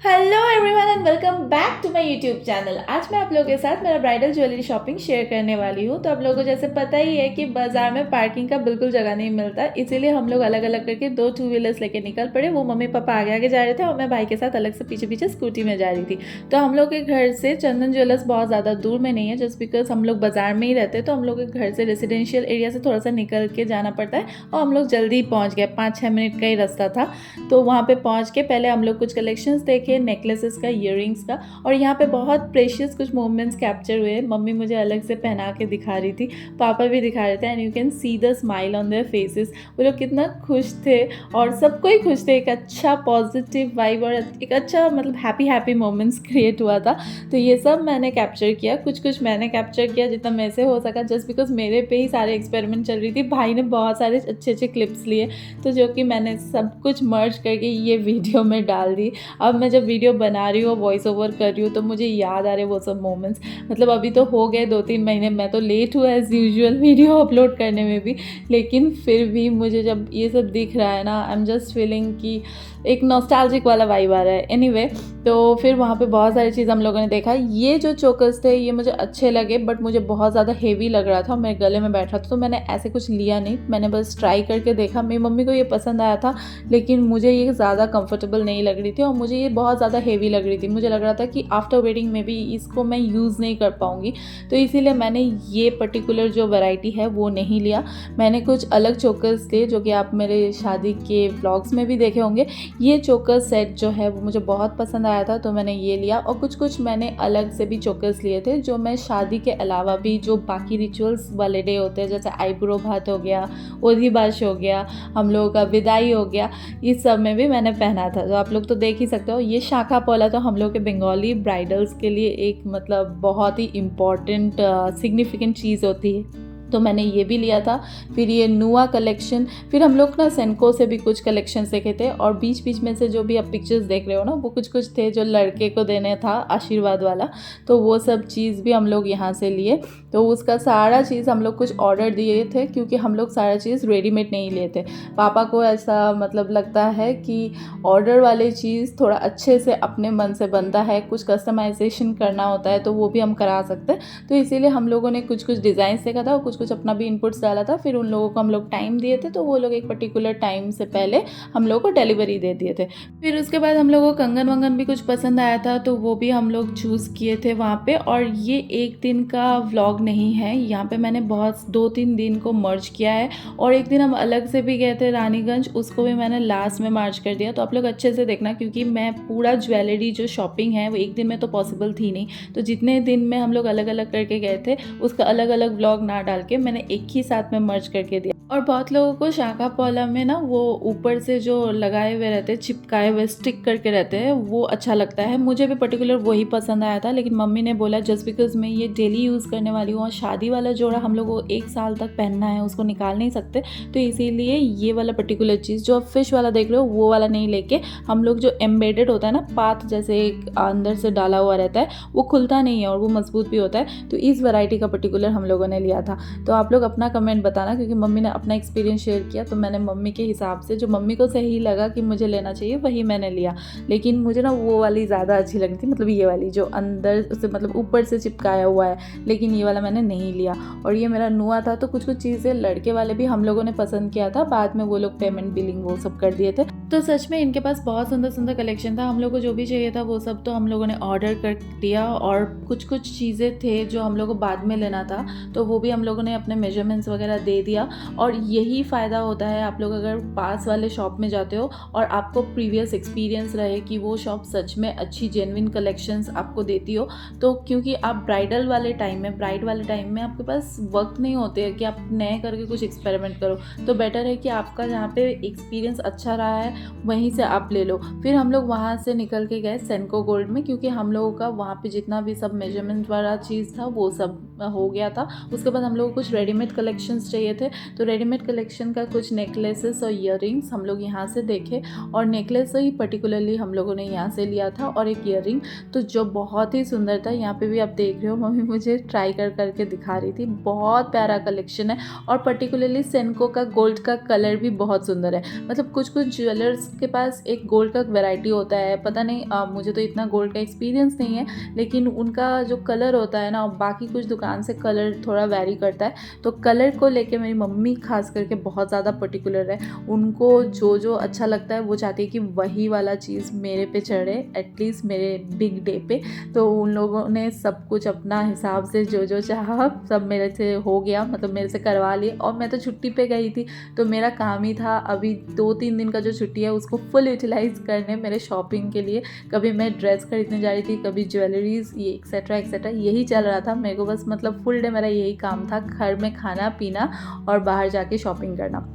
Hello everyone and welcome back to my YouTube channel. आज मैं आप लोगों के साथ मेरा ब्राइडल ज्वेलरी शॉपिंग शेयर करने वाली हूँ। तो आप लोगों को जैसे पता ही है कि बाज़ार में पार्किंग का बिल्कुल जगह नहीं मिलता, इसीलिए हम लोग अलग अलग करके 2 टू व्हीलर्स लेके निकल पड़े। वो मम्मी पापा आगे आगे जा रहे थे और मैं भाई के साथ अलग से पीछे पीछे स्कूटी में जा रही थी। तो हम लोग के घर से चंदन ज्वेलर्स बहुत ज़्यादा दूर में नहीं है, जस्ट बिकॉज हम लोग बाज़ार में ही रहते हैं। तो हम लोग के घर से रेजिडेंशियल एरिया से थोड़ा सा निकल के जाना पड़ता है और हम लोग जल्दी पहुँच गए, 5-6 मिनट का ही रास्ता था। तो वहाँ पे पहुँच के पहले हम लोग कुछ कलेक्शंस देखे, नेकलेसेस का, ईयरिंग्स का, और यहाँ पे बहुत प्रेशियस कुछ मोमेंट्स कैप्चर हुए। मम्मी मुझे अलग से पहना के दिखा रही थी, पापा भी दिखा रहे थे, and you can see the smile on their faces. वो लोग कितना खुश थे और सबको ही खुश थे। एक अच्छा पॉजिटिव वाइब और एक अच्छा मतलब हैप्पी मोमेंट्स क्रिएट हुआ था। तो ये सब मैंने कैप्चर किया, कुछ मैंने कैप्चर किया जितना मेरे से हो सका, जस्ट बिकॉज मेरे पे ही सारे एक्सपेरिमेंट चल रही थी। भाई ने बहुत सारे अच्छे क्लिप्स लिए, तो जो कि मैंने सब कुछ मर्ज करके ये वीडियो में डाल दी। अब मैं जब वीडियो बना रही हूँ, वॉइस ओवर कर रही हूँ, तो मुझे याद आ रहे वो सब मोमेंट्स। मतलब अभी तो हो गए 2-3 महीने, मैं तो लेट हूँ एज़ यूजुअल वीडियो अपलोड करने में भी, लेकिन फिर भी मुझे जब ये सब दिख रहा है ना, आई एम जस्ट फीलिंग कि एक नॉस्टैल्जिक वाला वाइब आ रहा है। एनीवे, तो फिर वहाँ पे बहुत सारी चीज़ हम लोगों ने देखा। ये जो चोकर्स थे ये मुझे अच्छे लगे, बट मुझे बहुत ज़्यादा हेवी लग रहा था, मेरे गले में बैठ रहा था, तो मैंने ऐसे कुछ लिया नहीं। मैंने बस ट्राई करके देखा। मेरी मम्मी को ये पसंद आया था, लेकिन मुझे ये ज़्यादा कंफर्टेबल नहीं लग रही थी और मुझे ये बहुत ज़्यादा हेवी लग रही थी। मुझे लग रहा था कि आफ्टर वेडिंग में भी इसको मैं यूज़ नहीं कर पाऊँगी, तो इसीलिए मैंने ये पर्टिकुलर जो वैरायटी है वो नहीं लिया। मैंने कुछ अलग चोकर्स लिए जो कि आप मेरे शादी के व्लॉग्स में भी देखे होंगे। ये चोकर सेट जो है वो मुझे बहुत पसंद आया था, तो मैंने ये लिया। और कुछ मैंने अलग से भी चोकर्स लिए थे, जो मैं शादी के अलावा भी जो बाकी रिचुअल्स वाले डे होते हैं, जैसे आईब्रो भात हो गया, ओधी हो गया, हम लोगों का विदाई हो गया, इस सब में भी मैंने पहना था। तो आप लोग तो देख ही सकते हो। ये शाखा पौला तो हम लोग के बंगाली ब्राइडल्स के लिए एक मतलब बहुत ही इम्पॉर्टेंट सिग्निफिकेंट चीज़ होती है, तो मैंने ये भी लिया था। फिर ये नुआ कलेक्शन, फिर हम लोग ना सेनको से भी कुछ कलेक्शन देखे थे, और बीच में से जो भी आप पिक्चर्स देख रहे हो ना, वो कुछ थे जो लड़के को देने था आशीर्वाद वाला, तो वो सब चीज़ भी हम लोग यहाँ से लिए। तो उसका सारा चीज़ हम लोग कुछ ऑर्डर दिए थे, क्योंकि हम लोग सारा चीज़ रेडीमेड नहीं लिए थे। पापा को ऐसा मतलब लगता है कि ऑर्डर वाली चीज़ थोड़ा अच्छे से अपने मन से बनता है, कुछ कस्टमाइजेशन करना होता है, तो वो भी हम करा सकते हैं। तो इसीलिए हम लोगों ने कुछ डिज़ाइंस देखा था और कुछ अपना भी इनपुट्स डाला था। फिर उन लोगों को हम लोग टाइम दिए थे, तो वो लोग एक पर्टिकुलर टाइम से पहले हम लोगों को डिलीवरी दे दिए थे। फिर उसके बाद हम लोगों को कंगन वंगन भी कुछ पसंद आया था, तो वो भी हम लोग चूज़ किए थे वहाँ पे। और ये एक दिन का व्लॉग नहीं है, यहाँ पे मैंने बहुत 2-3 दिन को मर्ज किया है। और एक दिन हम अलग से भी गए थे रानीगंज, उसको भी मैंने लास्ट में मर्ज कर दिया। तो आप लोग अच्छे से देखना, क्योंकि मैं पूरा ज्वेलरी जो शॉपिंग है वो एक दिन में तो पॉसिबल थी नहीं, तो जितने दिन में हम लोग अलग अलग करके गए थे उसका अलग अलग व्लॉग ना डाल के मैंने एक ही साथ में मर्ज करके दिया। और बहुत लोगों को शाखा पौला में ना वो ऊपर से जो लगाए हुए रहते हैं, चिपकाए हुए स्टिक करके रहते हैं, वो अच्छा लगता है। मुझे भी पर्टिकुलर वही पसंद आया था, लेकिन मम्मी ने बोला जस्ट बिकॉज मैं ये डेली यूज़ करने वाली हूँ और शादी वाला जोड़ा हम लोग को 1 साल तक पहनना है, उसको निकाल नहीं सकते, तो इसीलिए ये वाला पर्टिकुलर चीज़ जो फिश वाला देख रहे हो वो वाला नहीं लेके हम लोग जो एम्बेडेड होता है ना, पात जैसे एक अंदर से डाला हुआ रहता है, वो खुलता नहीं है और वो मजबूत भी होता है, तो इस वैरायटी का पर्टिकुलर हम लोगों ने लिया था। तो आप लोग अपना कमेंट बताना, क्योंकि मम्मी ने अपना एक्सपीरियंस शेयर किया, तो मैंने मम्मी के हिसाब से जो मम्मी को सही लगा कि मुझे लेना चाहिए वही मैंने लिया। लेकिन मुझे ना वो वाली ज़्यादा अच्छी लगी थी, मतलब ये वाली जो अंदर से मतलब ऊपर से चिपकाया हुआ है, लेकिन ये वाला मैंने नहीं लिया। और ये मेरा नुआ था, तो कुछ चीज़ें लड़के वाले भी हम लोगों ने पसंद किया था, बाद में वो लोग पेमेंट बिलिंग वो सब कर दिए थे। तो सच में इनके पास बहुत सुंदर कलेक्शन था। हम लोग को जो भी चाहिए था वो सब तो हम लोगों ने ऑर्डर कर दिया, और कुछ चीज़ें थे जो हम लोग को बाद में लेना था, तो वो भी हम लोगों ने अपने मेजरमेंट्स वगैरह दे दिया। और यही फ़ायदा होता है, आप लोग अगर पास वाले शॉप में जाते हो और आपको प्रीवियस एक्सपीरियंस रहे कि वो शॉप सच में अच्छी जेन्युइन कलेक्शंस आपको देती हो, तो क्योंकि आप ब्राइड वाले टाइम में आपके पास वक्त नहीं होते है कि आप नए करके कुछ एक्सपेरिमेंट करो, तो बेटर है कि आपका जहाँ पे एक्सपीरियंस अच्छा रहा है वहीं से आप ले लो। फिर हम लोग वहाँ से निकल के गए सेनको गोल्ड में, क्योंकि हम लोगों का वहाँ पे जितना भी सब मेजरमेंट वाला चीज़ था वो सब हो गया था। उसके बाद हम लोग को कुछ रेडीमेड कलेक्शंस चाहिए थे, तो रेडीमेड कलेक्शन का कुछ नेकलेसेस और ईयररिंग्स हम लोग यहाँ से देखे, और नेकलेस ही पर्टिकुलरली हम लोगों ने यहाँ से लिया था, और एक ईयररिंग तो जो बहुत ही सुंदर था। यहाँ पे भी आप देख रहे हो, मम्मी मुझे ट्राई करके दिखा रही थी। बहुत प्यारा कलेक्शन है, और पर्टिकुलरली सेनको का गोल्ड का कलर भी बहुत सुंदर है। मतलब कुछ ज्वेलर्स के पास एक गोल्ड का वैरायटी होता है, पता नहीं मुझे तो इतना गोल्ड का एक्सपीरियंस नहीं है, लेकिन उनका जो कलर होता है ना, बाकी कुछ दुकान से कलर थोड़ा वैरी करता है। तो कलर को लेके मेरी मम्मी खास करके बहुत ज़्यादा पर्टिकुलर है। उनको जो अच्छा लगता है वो चाहती है कि वही वाला चीज़ मेरे पे चढ़े, एटलीस्ट मेरे बिग डे पे। तो उन लोगों ने सब कुछ अपना हिसाब से जो चाहा सब मेरे से हो गया, मतलब मेरे से करवा लिए। और मैं तो छुट्टी पे गई थी, तो मेरा काम ही था अभी 2-3 दिन का जो छुट्टी है उसको फुल यूटिलाइज़ करने मेरे शॉपिंग के लिए। कभी मैं ड्रेस खरीदने जा रही थी, कभी ज्वेलरीज, ये एक्सेट्रा एक्सेट्रा यही चल रहा था मेरे को। बस मतलब फुल डे मेरा यही काम था, घर में खाना पीना और बाहर जाके शॉपिंग करना,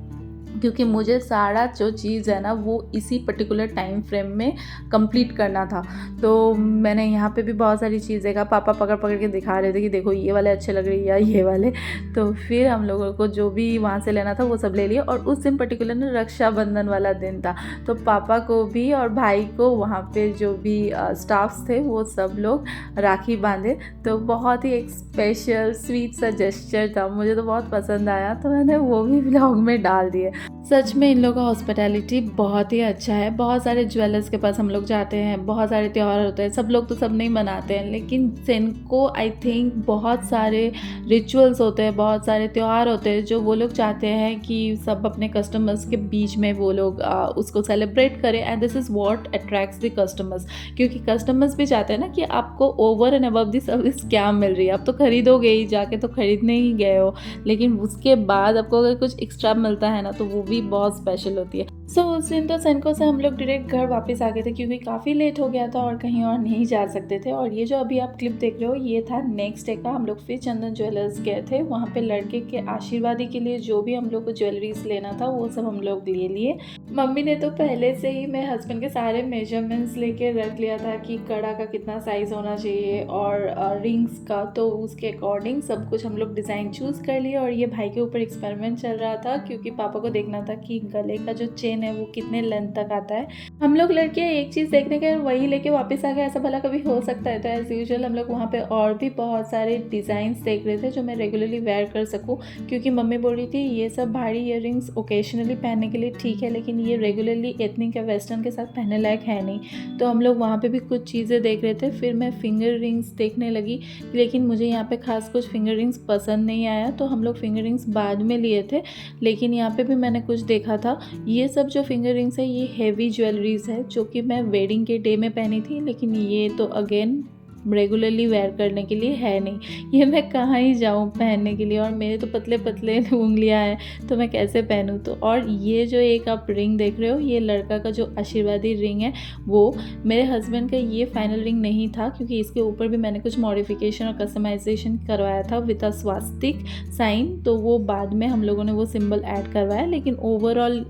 क्योंकि मुझे सारा जो चीज़ है ना वो इसी पर्टिकुलर टाइम फ्रेम में कंप्लीट करना था। तो मैंने यहाँ पे भी बहुत सारी चीज़ देखा, पापा पकड़ के दिखा रहे थे कि देखो ये वाले अच्छे लग रहे हैं या ये वाले। तो फिर हम लोगों को जो भी वहाँ से लेना था वो सब ले लिया। और उस दिन पर्टिकुलर ना रक्षाबंधन वाला दिन था, तो पापा को भी और भाई को वहाँ पे जो भी स्टाफ्स थे वो सब लोग राखी बांधे। तो बहुत ही एक स्पेशल स्वीट सा जेस्चर था, मुझे तो बहुत पसंद आया, तो मैंने वो भी व्लॉग में डाल दिए। सच में इन लोगों का हॉस्पिटैलिटी बहुत ही अच्छा है। बहुत सारे ज्वेलर्स के पास हम लोग जाते हैं, बहुत सारे त्यौहार होते हैं, सब लोग तो सब नहीं मनाते हैं, लेकिन सेनको आई थिंक बहुत सारे रिचुअल्स होते हैं, बहुत सारे त्यौहार होते हैं जो वो लोग चाहते हैं कि सब अपने कस्टमर्स के बीच में वो लोग उसको सेलिब्रेट करें। And this is what attracts the customers, क्योंकि कस्टमर्स भी चाहते हैं ना कि आपको over and above the service क्या मिल रही है। आप तो खरीदोगे ही, जाके तो खरीदने ही गए हो, लेकिन उसके बाद आपको अगर कुछ एक्स्ट्रा मिलता है ना तो वो भी बहुत स्पेशल होती है। सो उस दिन तो सेनको से हम लोग डायरेक्ट घर वापस आ गए थे, क्योंकि काफ़ी लेट हो गया था और कहीं और नहीं जा सकते थे। और ये जो अभी आप क्लिप देख रहे हो ये था नेक्स्ट डे का। हम लोग फिर चंदन ज्वेलर्स गए थे, वहाँ पे लड़के के आशीर्वादी के लिए जो भी हम लोग को ज्वेलरीज लेना था वो सब हम लोग ले लिए। मम्मी ने तो पहले से ही मेरे हस्बैंड के सारे मेजरमेंट्स लेके रख लिया था कि कड़ा का कितना साइज़ होना चाहिए और रिंग्स का, तो उसके अकॉर्डिंग सब कुछ हम लोग डिज़ाइन चूज़ कर लिए। और ये भाई के ऊपर एक्सपेरिमेंट चल रहा था, क्योंकि पापा को देखना था कि गले का जो चेन है वो कितने लेंथ तक आता है। हम लोग लड़के एक चीज़ देखने के वही लेके वापस आ गए, ऐसा भला कभी हो सकता है? तो एज़ यूजुअल हम लोग वहाँ पे और भी बहुत सारे डिज़ाइंस देख रहे थे जो मैं रेगुलरली वेयर कर सकूँ, क्योंकि मम्मी बोल रही थी ये सब भारी ईयररिंग्स ओकेजनली पहनने के लिए ठीक है, लेकिन ये रेगुलरली एथनिक या वेस्टर्न के साथ पहनने लायक है नहीं। तो हम लोग वहाँ पे भी कुछ चीज़ें देख रहे थे। फिर मैं फिंगर रिंग्स देखने लगी, लेकिन मुझे यहाँ पे खास कुछ फिंगर रिंग्स पसंद नहीं आया, तो हम लोग फिंगर रिंग्स बाद में लिए थे। लेकिन यहाँ पे भी मैंने कुछ देखा था। ये सब जो फिंगर रिंग्स है ये हेवी ज्वेलरीज है, जो कि मैं वेडिंग के डे में पहनी थी, लेकिन ये तो अगेन रेगुलरली वेयर करने के लिए है नहीं। ये मैं कहाँ ही जाऊँ पहनने के लिए, और मेरे तो पतले पतले उंगलियाँ हैं, तो मैं कैसे पहनूँ? तो और ये जो एक आप रिंग देख रहे हो, ये लड़का का जो आशीर्वादी रिंग है, वो मेरे हस्बैंड का ये फाइनल रिंग नहीं था, क्योंकि इसके ऊपर भी मैंने कुछ मॉडिफिकेशन और कस्टमाइजेशन करवाया था विद अ स्वास्तिक साइन, तो वो बाद में हम लोगों ने वो सिंबल ऐड करवाया, लेकिन ओवरऑल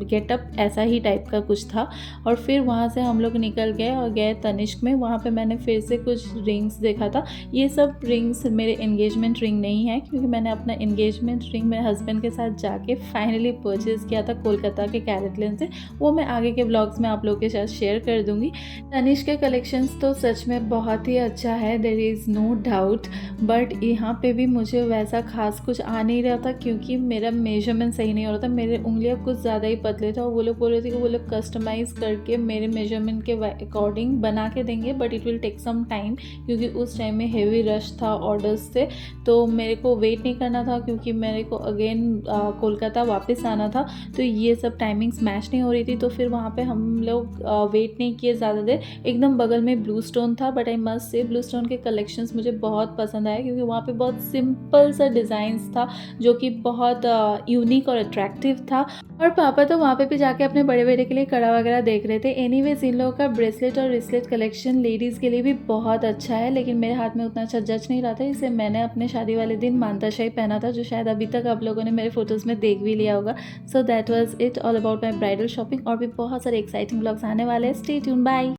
गेटअप ऐसा ही टाइप का कुछ था। और फिर वहाँ से हम लोग निकल गए और गए तनिष्क में। वहाँ पे मैंने फिर से कुछ रिंग्स देखा था। ये सब रिंग्स मेरे एंगेजमेंट रिंग नहीं है, क्योंकि मैंने अपना एंगेजमेंट रिंग मेरे हस्बैंड के साथ जाके फाइनली परचेज़ किया था कोलकाता के कैरेटलैंड से। वो मैं आगे के ब्लॉग्स में आप लोगों के साथ शेयर कर दूँगी। तनिष्क के कलेक्शंस तो सच में बहुत ही अच्छा है, there is no doubt, but यहाँ पे भी मुझे वैसा खास कुछ आ नहीं रहा था, क्योंकि मेरा मेजरमेंट सही नहीं हो रहा था। मेरे उंगलियाँ कुछ ज़्यादा ही पतले थे, और वो लोग बोल रहे थे कि वो लोग कस्टमाइज़ करके मेरे मेजरमेंट के अकॉर्डिंग बना के देंगे, but it will take some time, क्योंकि उस टाइम में हेवी रश था ऑर्डर्स से, तो मेरे को वेट नहीं करना था, क्योंकि मेरे को अगेन कोलकाता वापस आना था। तो ये सब टाइमिंग्स मैच नहीं हो रही थी, तो फिर वहाँ पे हम लोग वेट नहीं किए ज़्यादा देर। एकदम बगल में ब्लू स्टोन था, but I must say blue stone के कलेक्शंस मुझे बहुत पसंद आए, क्योंकि वहाँ पे बहुत सिंपल सा डिज़ाइंस था जो कि बहुत यूनिक और अट्रैक्टिव था। और पापा तो वहाँ पे भी जाके अपने बड़े बेटे के लिए कड़ा वगैरह देख रहे थे। एनीवेज इन लोगों का ब्रेसलेट और रिस्लेट कलेक्शन लेडीज़ के लिए भी बहुत अच्छा है, लेकिन मेरे हाथ में उतना अच्छा जच नहीं रहा था, इसे मैंने अपने शादी वाले दिन मानताशाही पहना था, जो शायद अभी तक आप लोगों ने मेरे फोटोज़ में देख भी लिया होगा। So that was it all about my bridal shopping. और भी बहुत सारे एक्साइटिंग ब्लॉग्स आने वाले हैं। Stay tune, bye.